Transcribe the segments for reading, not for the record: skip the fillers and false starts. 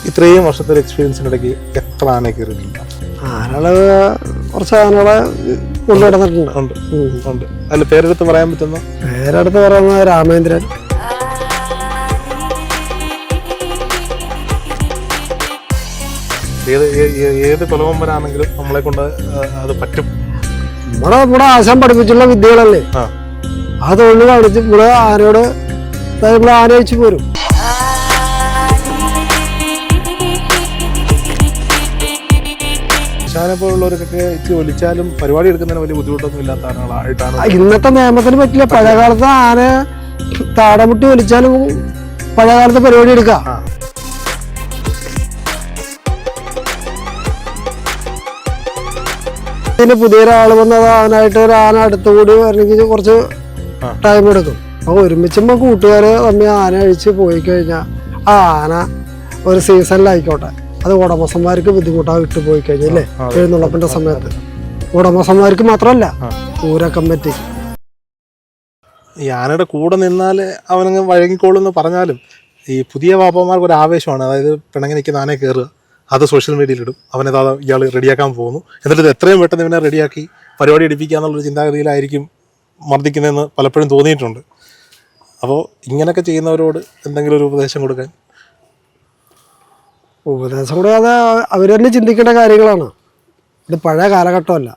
ഇത്രയും വർഷത്തെ എക്സ്പീരിയൻസിനിടയ്ക്ക് എത്ര ആനയെ കയറിയിട്ടുണ്ട്? ആനകള് കുറച്ച് ആനകളെ കൊണ്ടു നടന്നിട്ടുണ്ട്. ഉണ്ട് ഉണ്ട്. അതിൽ പേരെടുത്ത് പറയാൻ പറ്റുന്ന? പേരെടുത്ത് പറയുന്നത് രാമേന്ദ്രൻ. ഏത് കൊലകൊമ്പനാണെങ്കിലും നമ്മളെ കൊണ്ട് അത് പറ്റും. ഇവിടെ ആശാൻ പഠിപ്പിച്ചുള്ള വിദ്യകളല്ലേ, ആ തൊഴിൽ കാണിച്ച് ഇവിടെ ആനയോട് ആന അയച്ചു പോരും. ആശാനെ പോലുള്ളവർക്കൊക്കെ ഇച്ചിരി ഒലിച്ചാലും പരിപാടി എടുക്കുന്നതിന് വലിയ ബുദ്ധിമുട്ടൊന്നും ഇല്ലാത്ത ആനകളായിട്ടാണ്. ഇന്നത്തെ നിയമത്തിന് പറ്റില്ല. പഴയകാലത്ത് ആന താടമുട്ടി ഒലിച്ചാലും പഴയകാലത്ത് പരിപാടി എടുക്കാം. ഇതിന് പുതിയൊരാള് വന്നത് അവനായിട്ട് ഒരു ആന അടുത്തുകൂടി വരണമെങ്കിൽ കുറച്ച് ടൈം എടുക്കും. അപ്പൊ ഒരുമിച്ചുമ്പോ കൂട്ടുകാര് തമ്മിൽ ആന അഴിച്ച് പോയി കഴിഞ്ഞാൽ ആ ആന ഒരു സീസണിലായിക്കോട്ടെ അത് ഉടമസ്ഥന്മാർക്ക് ബുദ്ധിമുട്ടാണ് ഇട്ട് പോയി കഴിഞ്ഞല്ലേ എഴുന്നള്ളപ്പിന്റെ സമയത്ത്. ഉടമസ്ഥന്മാർക്ക് മാത്രമല്ല പൂര കമ്മിറ്റി. ഈ ആനയുടെ കൂടെ നിന്നാൽ അവനങ്ങ് വഴങ്ങിക്കോളെന്ന് പറഞ്ഞാലും ഈ പുതിയ പാപ്പന്മാർക്ക് ഒരു ആവേശമാണ്. അതായത് പിണങ്ങി നിൽക്കുന്ന ആനയെ കയറുക, അത് സോഷ്യൽ മീഡിയയിലിടും, അവനത് ഇയാൾ റെഡിയാക്കാൻ പോകുന്നു, എന്നിട്ട് ഇത് എത്രയും പെട്ടെന്ന് ഇവനെ റെഡിയാക്കി പരിപാടി എടുപ്പിക്കുക എന്നുള്ളൊരു ചിന്താഗതിയിലായിരിക്കും മർദ്ദിക്കുന്നതെന്ന് പലപ്പോഴും തോന്നിയിട്ടുണ്ട്. അപ്പോൾ ഇങ്ങനെയൊക്കെ ചെയ്യുന്നവരോട് എന്തെങ്കിലും ഒരു ഉപദേശം കൊടുക്കാൻ? ഉപദേശം കൂടാതെ അവർ തന്നെ ചിന്തിക്കേണ്ട കാര്യങ്ങളാണ്. ഇത് പഴയ കാലഘട്ടമല്ല.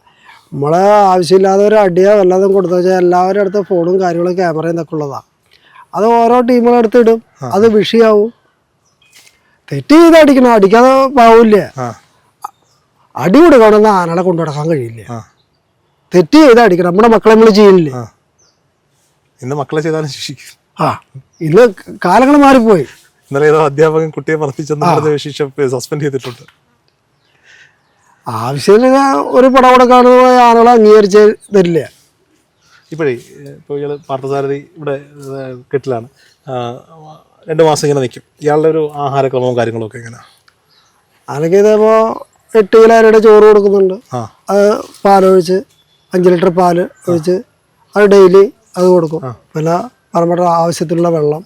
നമ്മളെ ആവശ്യമില്ലാതെ ഒരു അടിയോ വല്ലതും കൊടുത്തു വെച്ചാൽ എല്ലാവരുടെ അടുത്ത് ഫോണും കാര്യങ്ങളും ക്യാമറയും ഒക്കെ ഉള്ളതാണ്. അത് ഓരോ ടീമുകളെടുത്ത് ഇടും, അത് വിഷയാവും. തെറ്റ് ചെയ്ത് അടിക്കണം, അടിക്കാതെ പാവില്ല. അടി കൊടുക്കണമെന്ന് ആനകളെ കൊണ്ടു നടക്കാൻ കഴിയില്ല. തെറ്റ് ചെയ്ത് അടിക്കണം. നമ്മുടെ മക്കളെ നമ്മൾ ചെയ്യില്ലേ? ഇന്ന് മക്കളെ ചെയ്താലും ശിക്ഷിക്കും. ഇന്ന് കാലങ്ങൾ മാറിപ്പോയി. ഇന്നലെ ഏതോ അധ്യാപകൻ കുട്ടിയെ പറപ്പിച്ചെന്ന് സസ്പെൻഡ് ചെയ്തിട്ടുണ്ട്. ആവശ്യമില്ല ഒരു പടം കൊടുക്കാണ് ആനകളെ അംഗീകരിച്ച് തരില്ല. ഇപ്പോൾ ഇയാൾ പാർത്ഥസാരഥി ഇവിടെ കെട്ടിലാണ് 2 മാസം ഇങ്ങനെ നിൽക്കും. ഇയാളുടെ ഒരു ആഹാരക്രമവും കാര്യങ്ങളും ഒക്കെ എങ്ങനെയാണ്? ആനക്ക് ഇതേപ്പോൾ 8 കിലോ അരിയുടെ ചോറ് കൊടുക്കുന്നുണ്ട്. അത് പാലൊഴിച്ച് 5 ലിറ്റർ പാല് ഒഴിച്ച് അത് ഡെയിലി അത് കൊടുക്കും. പിന്നെ പറമ്പയുടെ ആവശ്യത്തിലുള്ള വെള്ളം.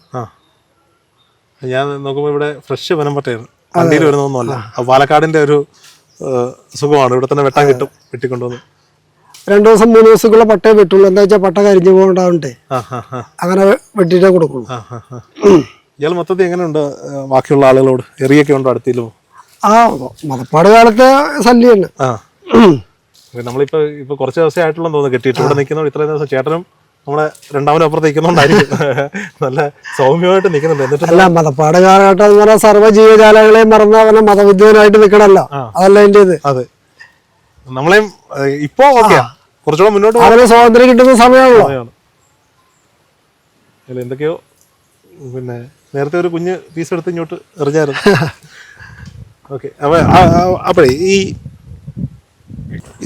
ഞാൻ നോക്കുമ്പോൾ ഇവിടെ ഫ്രഷ് വനംപട്ടയാണ്, വണ്ടിയിൽ വരുന്നതൊന്നുമല്ല. പാലക്കാടിൻ്റെ ഒരു സുഖമാണ്. ഇവിടെ തന്നെ വെട്ടാൻ കിട്ടും, വെട്ടിക്കൊണ്ടുവന്ന് 2 ദിവസം 3 ദിവസത്തേക്കുള്ള പട്ടയെ വെട്ടുള്ളൂ. എന്താ വെച്ചാൽ പട്ട കരിഞ്ഞു പോകണ്ടാവണ്ടേ, അങ്ങനെ വെട്ടിട്ടേ കൊടുക്കുള്ളൂ. ഇയാൾ മൊത്തത്തിൽ എങ്ങനെയുണ്ട് ബാക്കിയുള്ള ആളുകളോട്? എറിയൊക്കെ ഉണ്ടോ അടുത്തില്ലോ? മതപ്പാട് കാലത്തെ ശല്യാണ്. നമ്മളിപ്പോ കുറച്ച് ദിവസമേ ആയിട്ടുള്ളൂ തോന്നുന്നു കെട്ടിയിട്ട്. ഇവിടെ നിൽക്കുന്നോണ്ട് ഇത്രയും ദിവസം ചേട്ടനും നമ്മളെ രണ്ടാമനും അപ്പുറത്ത് നിൽക്കുന്നോണ്ടായിരിക്കും നല്ല സൗമ്യമായിട്ട് നിൽക്കുന്നുണ്ട്. എന്നിട്ട് അല്ല, മതപ്പാട് കാലഘട്ടം എന്ന് പറഞ്ഞാൽ സർവ്വ ജീവജാലങ്ങളെയും മറന്ന് അവനെ മതവിദ്വാനായിട്ട് നിൽക്കണല്ലോ, അതല്ല എൻ്റെ ഇത്. അതെ, നമ്മളെയും ഇപ്പോ ഓക്കെയാ, കുറച്ചുകൂടെ മുന്നോട്ട് അവന് സ്വാതന്ത്ര്യം കിട്ടുന്ന സമയമാണല്ലോ. എന്തൊക്കെയോ പിന്നെ നേരത്തെ ഒരു കുഞ്ഞ് പീസ് എടുത്ത് ഇങ്ങോട്ട് എറിഞ്ഞായിരുന്നു. ഓക്കെ, അപ്പോഴേ ഈ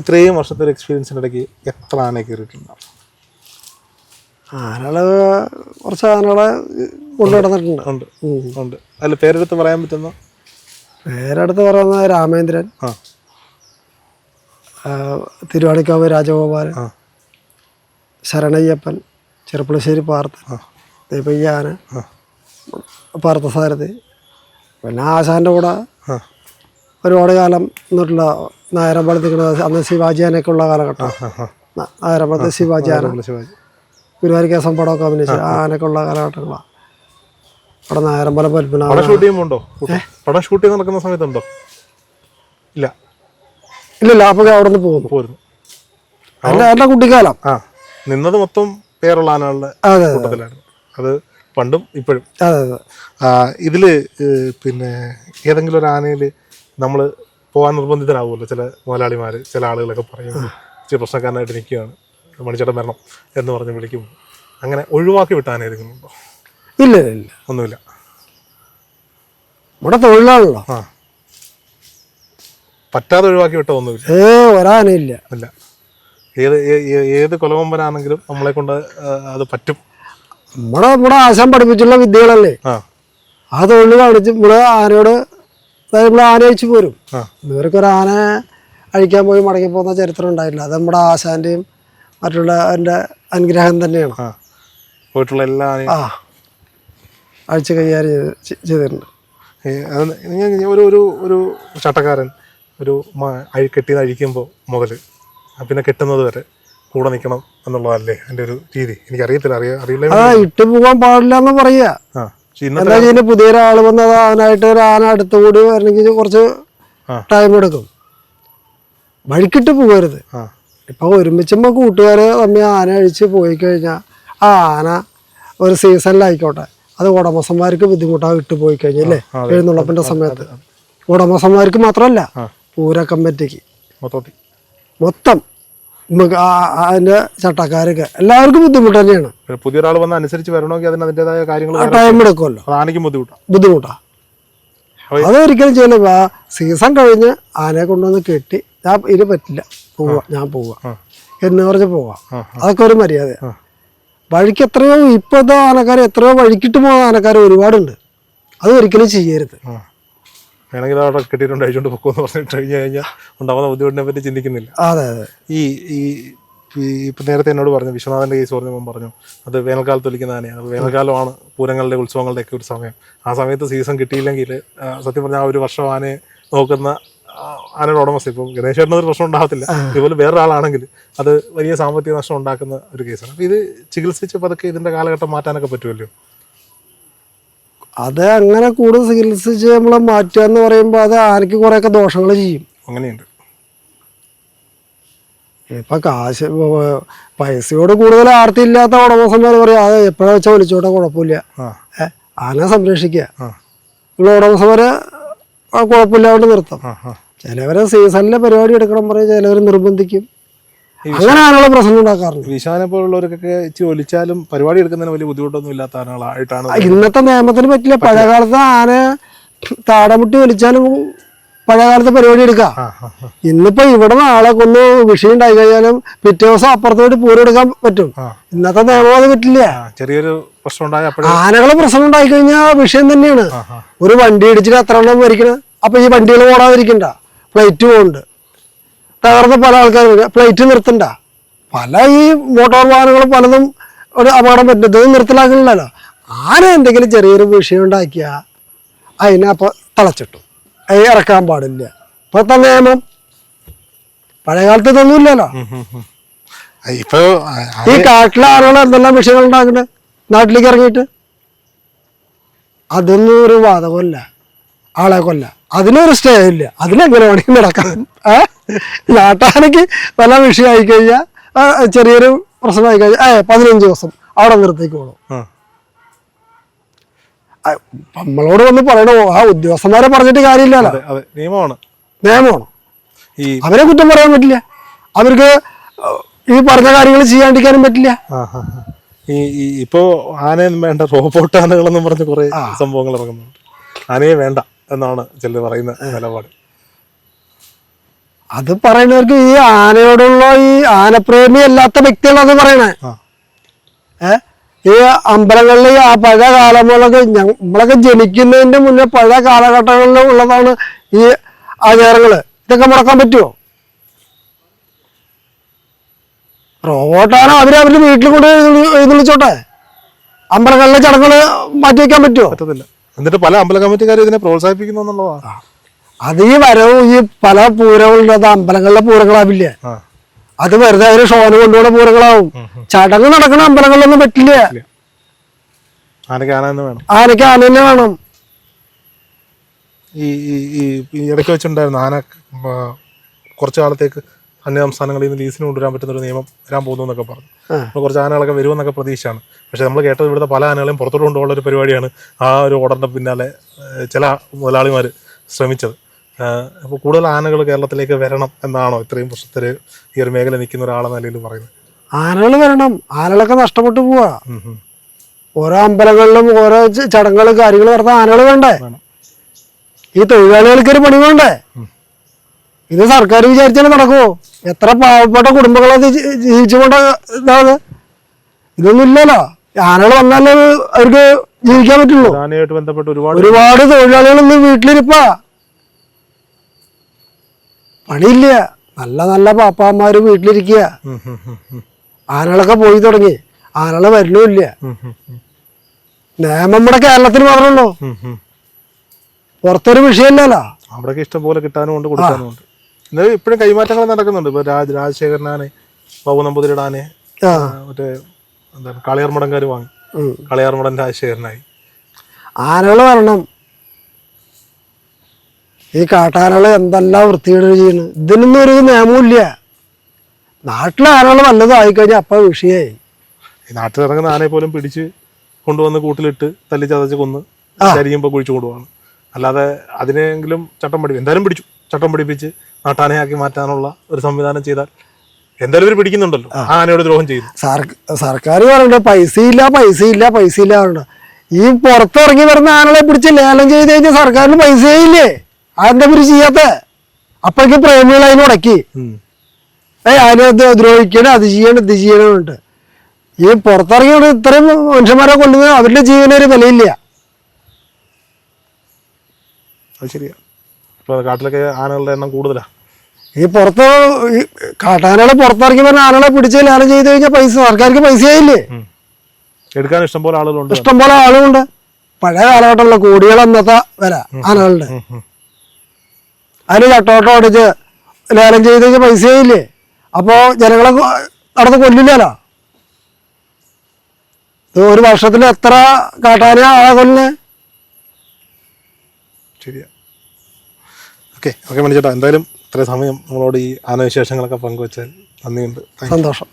ഇത്രയും വർഷത്തെ എക്സ്പീരിയൻസിനിടയ്ക്ക് എത്ര ആനയെ കയറിയിട്ടുണ്ടാവും? ആനകള് കുറച്ച് ആനകളെ കൊണ്ടു നടന്നിട്ടുണ്ട്. ഉണ്ട് ഉണ്ട്. അതിൽ പേരെടുത്ത് പറയാൻ പറ്റുന്ന? പേരെടുത്ത് പറയുന്നത് രാമേന്ദ്രൻ, തിരുവാണിക്കാവ് രാജഗോപാലൻ, ശരണയ്യപ്പൻ, ചെറുപ്പുളശ്ശേരി പാർത്ഥൻ, ദീപയ്യാന, പാർത്ഥസാരഥി. പിന്നെ ആശാന്റെ കൂടെ ഒരുപാട് കാലം നിന്നിട്ടുള്ള നായരമ്പലത്തിൽ അന്ന് ശിവാജിയാനൊക്കെ ഉള്ള കാലഘട്ടം. നായരമ്പലത്തെ ശിവാജിയാന, ഗുരുവാരിക്കേശം പടമൊക്കെ അഭിനയിച്ച ആനൊക്കെ ഉള്ള കാലഘട്ടങ്ങളാണ്. അവിടെ നായരമ്പലം പൽപ്പന പടം ഷൂട്ടിംഗ് നടക്കുന്ന സമയത്തുണ്ടോ? ഇല്ല ഇല്ലില്ല. അപ്പൊ അവിടെ നിന്ന് പോരുന്നു. എന്റെ കുട്ടിക്കാലം നിന്നത് മൊത്തം പേരുള്ള ആനകളുടെ കൂട്ടത്തിലാണ്. അത് പണ്ടും ഇപ്പോഴും. ഇതില് പിന്നെ ഏതെങ്കിലും ഒരു ആനയിൽ നമ്മൾ പോകാൻ നിർബന്ധിതരാകുമല്ലോ ചില മുതലാളിമാർ, ചില ആളുകളൊക്കെ പറയുമ്പോൾ ഇച്ചിരി പ്രശ്നക്കാരനായിട്ട് നിൽക്കുകയാണ്, മണിച്ചേട്ടൻ വരണം എന്ന് പറഞ്ഞ് വിളിക്കും. അങ്ങനെ ഒഴിവാക്കി വിട്ട ആന ഏതെങ്കിലും ഉണ്ടോ? ഇല്ല ഇല്ല, ഒന്നുമില്ല. ഇവിടെ തൊഴിലാണല്ലോ. പറ്റാതെ ഒഴിവാക്കി വിട്ട ഒന്നുമില്ല. ഒരാനയില്ല. ഇല്ല. ഏത് കൊലകൊമ്പനാണെങ്കിലും നമ്മളെ കൊണ്ട് അത് പറ്റും. ഇവിടെ ആശാൻ പഠിപ്പിച്ചുള്ള വിദ്യകളല്ലേ, ആ തൊഴിൽ കാണിച്ച് ഇവിടെ ആനയോട് ആന അയച്ചു പോരും. ഇവർക്കൊരു ആന അഴിക്കാൻ പോയി മടങ്ങി പോകുന്ന ചരിത്രം ഉണ്ടായിട്ടില്ല. അത് നമ്മുടെ ആശാന്റെയും മറ്റുള്ള എൻ്റെ അനുഗ്രഹം തന്നെയാണ്. പോയിട്ടുള്ള എല്ലാ അഴിച്ച് കൈകാര്യം ചെയ്തിട്ടുണ്ട്. ഒരു ഒരു ഒരു ചട്ടക്കാരൻ ഒരു കെട്ടി അഴിക്കുമ്പോൾ മുതൽ പിന്നെ കെട്ടുന്നത് വരെ കൂടെ നിൽക്കണം എന്നുള്ളതല്ലേ എൻ്റെ ഒരു രീതി. എനിക്കറിയത്തില്ല, അറിയില്ല. ഇട്ട് പോകാൻ പാടില്ല എന്ന് പറയാ. എന്താ വെച്ചാൽ പുതിയൊരാൾ വന്നത് അവനായിട്ട് ഒരു ആന അടുത്തുകൂടി വരണമെങ്കിൽ കുറച്ച് ടൈം എടുക്കും. വഴിക്കിട്ട് പോകരുത്. ഇപ്പൊ ഒരുമിച്ചുമ്പോ കൂട്ടുകാര് തമ്മിൽ ആന അഴിച്ച് പോയി കഴിഞ്ഞാൽ ആ ആന ഒരു സീസണിലായിക്കോട്ടെ, അത് ഉടമസ്ഥന്മാർക്ക് ബുദ്ധിമുട്ടാണ് ഇട്ട് പോയി കഴിഞ്ഞല്ലേ എഴുന്നള്ളപ്പിന്റെ സമയത്ത്. ഉടമസ്ഥന്മാർക്ക് മാത്രമല്ല, പൂര കമ്മിറ്റിക്ക് മൊത്തം അതിന്റെ ചട്ടക്കാരൊക്കെ എല്ലാവർക്കും ബുദ്ധിമുട്ട് തന്നെയാണ്. പുതിയൊരാൾ വന്ന് അനുസരിച്ച് വരണമെങ്കിൽ അതിൻ്റെതായ കാര്യങ്ങൾ ടൈം എടുക്കുമല്ലോ, ബുദ്ധിമുട്ടാ. അതൊരിക്കലും ചെയ്യല. സീസൺ കഴിഞ്ഞ് ആനയെ കൊണ്ടുവന്ന് കെട്ടി ഞാൻ ഇത് പറ്റില്ല ഞാൻ പോവാ എന്ന് പറഞ്ഞ് പോവാം. അതൊക്കെ ഒരു മര്യാദ. വഴിക്ക് എത്രയോ ഇപ്പോഴത്തെ ആനക്കാർ എത്രയോ വഴിക്കിട്ട് പോകുന്ന ആനക്കാർ ഒരുപാടുണ്ട്. അത് ഒരിക്കലും ചെയ്യരുത്. വേണമെങ്കിൽ അവിടെ കെട്ടിയിട്ടുണ്ട് അഴിച്ചുകൊണ്ട് പൊക്കോന്ന് പറഞ്ഞിട്ട് കഴിഞ്ഞ് കഴിഞ്ഞാൽ ഉണ്ടാവുന്ന ബുദ്ധിമുട്ടിനെ പറ്റി ചിന്തിക്കുന്നില്ല. അതെ അതെ. ഈ ഇപ്പം നേരത്തെ എന്നോട് പറഞ്ഞു, വിശ്വനാഥൻ്റെ കേസ് പറഞ്ഞപ്പോൾ പറഞ്ഞു അത് വേനൽക്കാലത്ത് ഒലിക്കുന്ന ആനയാണ്. വേനൽക്കാലമാണ് പൂരങ്ങളുടെ ഉത്സവങ്ങളുടെയൊക്കെ ഒരു സമയം. ആ സമയത്ത് സീസൺ കിട്ടിയില്ലെങ്കിൽ സത്യം പറഞ്ഞാൽ ആ ഒരു വർഷം ആനയെ നോക്കുന്ന ആനയുടെ ഉടമസ്ഥ, ഇപ്പം ഗണേശേട്ടനൊരു പ്രശ്നം ഉണ്ടാകത്തില്ല, ഇതുപോലെ വേറൊരാളാണെങ്കിൽ അത് വലിയ സാമ്പത്തിക നഷ്ടം ഉണ്ടാക്കുന്ന ഒരു കേസാണ്. അപ്പം ഇത് ചികിത്സിച്ച് പതുക്കെ ഇതിൻ്റെ കാലഘട്ടം മാറ്റാനൊക്കെ പറ്റുമല്ലോ? അത് അങ്ങനെ കൂടുതൽ ചികിത്സിച്ച് നമ്മളെ മാറ്റുക എന്ന് പറയുമ്പോൾ അത് ആനയ്ക്ക് കുറേയൊക്കെ ദോഷങ്ങൾ ചെയ്യും. അങ്ങനെയുണ്ട്. ഇപ്പം കാശ് പൈസയോട് കൂടുതൽ ആർത്തിയില്ലാത്ത ഉടമസ്ഥന്മാർ പറയാം അത് എപ്പോഴാ വെച്ചാൽ വിളിച്ചോട്ടെ കുഴപ്പമില്ല, ആന സംരക്ഷിക്കുക. ഉള്ള ഉടമസ്ഥന്മാരെ കുഴപ്പമില്ലാണ്ട് നിർത്താം. ചിലവരെ സീസണിലെ പരിപാടി എടുക്കണം പറയും, ചിലവർ നിർബന്ധിക്കും. അങ്ങനെ ആനകളെ പ്രശ്നം ഉണ്ടാക്കാറുണ്ട്. വിശാനെ പോലുള്ളവർക്കൊക്കെ ഒലിച്ചാലും പരിപാടി എടുക്കുന്നതിന് വലിയ ബുദ്ധിമുട്ടൊന്നും ഇല്ലാത്ത ആനകളായിട്ടാണ്. ഇന്നത്തെ നിയമത്തിന് പറ്റില്ല. പഴയകാലത്ത് ആന താടമുട്ടി വലിച്ചാലും പഴയകാലത്ത് പരിപാടി എടുക്കാം. ഇന്നിപ്പോ ഇവിടെ നാളെ കൊന്ന് വിഷയം ഉണ്ടായി കഴിഞ്ഞാലും പിറ്റേ ദിവസം അപ്പുറത്തോട്ട് പൂരം എടുക്കാൻ പറ്റും. ഇന്നത്തെ നിയമം അത് പറ്റില്ല. ചെറിയൊരു പ്രശ്നം ഉണ്ടായ ആനകളെ പ്രശ്നം ഉണ്ടായി കഴിഞ്ഞാൽ വിഷയം തന്നെയാണ്. ഒരു വണ്ടി ഇടിച്ചിട്ട് എത്ര എണ്ണം മരിക്കണം. അപ്പൊ ഈ വണ്ടികൾ ഓടാതിരിക്കണ്ട, പ്ലേറ്റ് പോകുന്നുണ്ട്. തകർന്ന പല ആൾക്കാരും പ്ലേറ്റ് നിർത്തണ്ട. പല ഈ മോട്ടോർ വാഹനങ്ങളും പലതും ഒരു അപകടം പറ്റുന്നത് നിർത്തലാക്കണില്ലല്ലോ. ആന എന്തെങ്കിലും ചെറിയൊരു വിഷയം ഉണ്ടാക്കിയ അതിനെ അപ്പൊ തളച്ചിട്ടു ഇറക്കാൻ പാടില്ല. ഇപ്പോഴത്തെ നിയമം, പഴയകാലത്ത് ഇതൊന്നുമില്ലല്ലോ. ഈ കാട്ടിലെ ആളുകൾ എന്തെല്ലാം വിഷയങ്ങൾ ഉണ്ടാക്കുന്നത് നാട്ടിലേക്ക് ഇറങ്ങിയിട്ട്. അതൊന്നും ഒരു വാദകമല്ല, ആളെ കൊല്ല. അതിനൊരു സ്റ്റേ ഇല്ല. അതിലെങ്ങനെ വേണമെങ്കിൽ നടക്കാൻ. നാട്ടാനയ്ക്ക് പല വിഷയമായി കഴിഞ്ഞാൽ ചെറിയൊരു പ്രശ്നമായി കഴിഞ്ഞാൽ 15 ദിവസം അവിടെ നിർത്തിക്കോളും. നമ്മളോട് വന്ന് പറയണോ, ആ ഉദ്യോഗസ്ഥന്മാരെ പറഞ്ഞിട്ട് കാര്യമില്ലല്ലോ. നിയമമാണ്. അവരെ കുറ്റം പറയാൻ പറ്റില്ല. അവർക്ക് ഈ പറഞ്ഞ കാര്യങ്ങൾ ചെയ്യാണ്ടിരിക്കാനും പറ്റില്ല. ഇപ്പോ ആനയും വേണ്ട, റോബോട്ട് ആനകളെന്നും പറഞ്ഞ് കുറെ സംഭവങ്ങൾ ഇറങ്ങുന്നുണ്ട്. ആനയെ വേണ്ട എന്നാണ് ചിലർ പറയുന്ന നിലപാട്. അത് പറയുന്നവർക്ക് ഈ ആനയോടുള്ള ഈ ആനപ്രേമി അല്ലാത്ത വ്യക്തികളത് പറയണേ. ഈ അമ്പലങ്ങളിൽ ആ പഴയ കാലങ്ങളൊക്കെ നമ്മളൊക്കെ ജനിക്കുന്നതിന്റെ മുന്നേ പഴയ കാലഘട്ടങ്ങളിൽ ഉള്ളതാണ് ഈ ആചാരങ്ങള്. ഇതൊക്കെ മുടക്കാൻ പറ്റുമോ? റോബോട്ടാണ് അവരവരുടെ വീട്ടിൽ കൊണ്ട് എഴുന്നള്ളിച്ചോട്ടെ. അമ്പലങ്ങളിലെ ചടങ്ങുകൾ മാറ്റി വയ്ക്കാൻ പറ്റുമോ? പറ്റത്തില്ല. എന്നിട്ട് പല അമ്പല കമ്മിറ്റിക്കാരും ഇതിനെ പ്രോത്സാഹിപ്പിക്കുന്നു എന്നുള്ളതാണ്. അത് ഈ വരവും ഈ പല പൂരങ്ങളുള്ളത് അമ്പലങ്ങളിലെ പൂരങ്ങളാവില്ലേ, അത് വെറുതെ അവര് ഷോന് കൊണ്ടുപോകുന്ന പൂരങ്ങളാവും. ചടങ്ങ് നടക്കണ അമ്പലങ്ങളിലൊന്നും പറ്റില്ല. ആനയ്ക്ക് ആന തന്നെ വേണം. ആനയ്ക്ക് ആന തന്നെ വേണം. ഈ ഇടയ്ക്ക് വെച്ചിട്ടുണ്ടായിരുന്നു ആന കുറച്ചു കാലത്തേക്ക് അന്യ സംസ്ഥാനങ്ങളിൽ നിന്ന് ലീസിന് കൊണ്ടുവരാൻ പറ്റുന്ന ഒരു നിയമം വരാൻ പോകുന്നു എന്നൊക്കെ പറഞ്ഞു. കുറച്ച് ആനകളൊക്കെ വരുമെന്നൊക്കെ പ്രതീക്ഷയാണ്. പക്ഷെ നമ്മൾ കേട്ടത് ഇവിടുത്തെ പല ആനകളെയും പുറത്തോട്ട് കൊണ്ടുപോകുന്ന ഒരു പരിപാടിയാണ് ആ ഒരു ഓർഡറിന്റെ പിന്നാലെ ചില മുതലാളിമാർ ശ്രമിച്ചത്. അപ്പോൾ കൂടുതൽ ആനകൾ കേരളത്തിലേക്ക് വരണം എന്നാണോ ഇത്രയും വർഷത്തിൽ ഈ ഒരു മേഖല നിൽക്കുന്ന ഒരാളെന്ന നിലയിൽ പറയുന്നത്? ആനകൾ വരണം. ആനകളൊക്കെ നഷ്ടപ്പെട്ടു പോവാ. ഓരോ അമ്പലങ്ങളിലും ഓരോ ചടങ്ങുകളും കാര്യങ്ങളും നടത്താൻ ആനകൾ വേണ്ടേ? ഈ തൊഴിലാളികൾക്കൊരു പണി വേണ്ടേ? ഇത് സർക്കാർ വിചാരിച്ചാലും നടക്കുമോ? എത്ര പാവപ്പെട്ട കുടുംബങ്ങളത് ജീവിച്ചുകൊണ്ട് ഇതാണ്. ഇതൊന്നും ഇല്ലല്ലോ. ആനകൾ വന്നാലേ അവർക്ക് ജീവിക്കാൻ പറ്റുള്ളൂ. ആനയായിട്ട് ബന്ധപ്പെട്ട് ഒരുപാട് തൊഴിലാളികൾ ഇന്ന് വീട്ടിലിരിപ്പാ, പണിയില്ല. നല്ല നല്ല പാപ്പാമാര് വീട്ടിലിരിക്കുക. ആനകളൊക്കെ പോയി തുടങ്ങി. ആനകളെ വരണമില്ല. നിയമം നമ്മുടെ കേരളത്തിൽ മാത്രമല്ലോ. പുറത്തൊരു വിഷയമല്ലല്ലോ. അവിടെയൊക്കെ ഇഷ്ടം പോലെ കിട്ടാനും ഉണ്ട് കൊടുക്കാനും ഉണ്ട്. എന്നാലും ഇപ്പോഴും കൈമാറ്റങ്ങൾ നടക്കുന്നുണ്ട്. ഇപ്പൊ രാജശേഖരനാനെ, ബാബു നമ്പൂതിരിയുടെ ആനെ മറ്റേ എന്താണ് കാളിയാർമടങ്കാർ വാങ്ങി, കാളിയാർമടൻ രാജശേഖരനായി. ആനകൾ വരണം. ഈ കാട്ടാനകൾ എന്തെല്ലാം വൃത്തികേട് ചെയ്യണ്. ഇതിനൊന്നും ഒരു നിയമമില്ല. നാട്ടിലെ ആനകൾ വല്ലതും ആയിക്കഴിഞ്ഞാൽ അപ്പം വിഷയമായി. ഈ നാട്ടിലിറങ്ങുന്ന ആനയെ പോലും പിടിച്ച് കൊണ്ടുവന്ന് കൂട്ടിലിട്ട് തല്ലി ചതച്ച് കൊന്ന് ശരിയുമ്പോൾ കുഴിച്ചു കൊണ്ടുപോകണം. അല്ലാതെ അതിനെങ്കിലും എന്തായാലും പിടിച്ചു ചട്ടം പിടിപ്പിച്ച് നാട്ടാനയാക്കി മാറ്റാനുള്ള ഒരു സംവിധാനം ചെയ്താൽ എന്തായാലും ഇവർ പിടിക്കുന്നുണ്ടല്ലോ. ആ ആനയോട് ദ്രോഹം ചെയ്തു. സർക്കാർ പറയണ്ട പൈസയില്ല പറയണ്ട. ഈ പുറത്തിറങ്ങി വരുന്ന ആനകളെ പിടിച്ച് ലേലം ചെയ്ത് കഴിഞ്ഞാൽ സർക്കാരിന് പൈസയില്ലേ? അതെന്താ ഇവര് ചെയ്യാത്ത? അപ്പോഴേക്ക് പ്രേമികൾ അതിന് ഉടക്കി അതിനകത്ത് ദ്രോഹിക്കണം, അത് ചെയ്യണം, ഇത് ചെയ്യണമുണ്ട്. ഈ പുറത്തിറങ്ങിയോണ്ട് ഇത്രയും മനുഷ്യന്മാരെ കൊല്ലുന്നത് അവരുടെ ജീവനൊരു വിലയില്ല. അത് ശരിയാ. ഇപ്പൊ കാട്ടിലൊക്കെ ആനകളുടെ എണ്ണം കൂടുതലാ. ഈ കാട്ടാനകളെ പുറത്തിറങ്ങി വരുന്ന ആനകളെ പിടിച്ച് ലേലം ചെയ്ത് കഴിഞ്ഞാൽ സർക്കാർക്ക് പൈസയായില്ലേ? എടുക്കാൻ ഇഷ്ടംപോലെ ആളുകളുണ്ട്. ഇഷ്ടംപോലെ ആളുകളുണ്ട്. പഴയ കാലഘട്ടമുള്ള കോടികൾ അന്നത്തെ വില ആനകളുടെ. അതിന് ചട്ടോട്ടം അടിച്ച് ലേലം ചെയ്ത് കഴിഞ്ഞാൽ പൈസയായില്ലേ? അപ്പോ ജനങ്ങളെ നടന്ന് കൊല്ലില്ലല്ലോ. ഒരു വർഷത്തിൽ എത്ര കാട്ടാന ആളെ കൊല്ലുന്നേ? ശരിയാ. ഓക്കെ മണിച്ചേട്ടാ, എന്തായാലും ഇത്രയും സമയം നമ്മളോട് ഈ ആനവിശേഷങ്ങളൊക്കെ പങ്കുവച്ചാൽ നന്ദിയുണ്ട്. സന്തോഷം.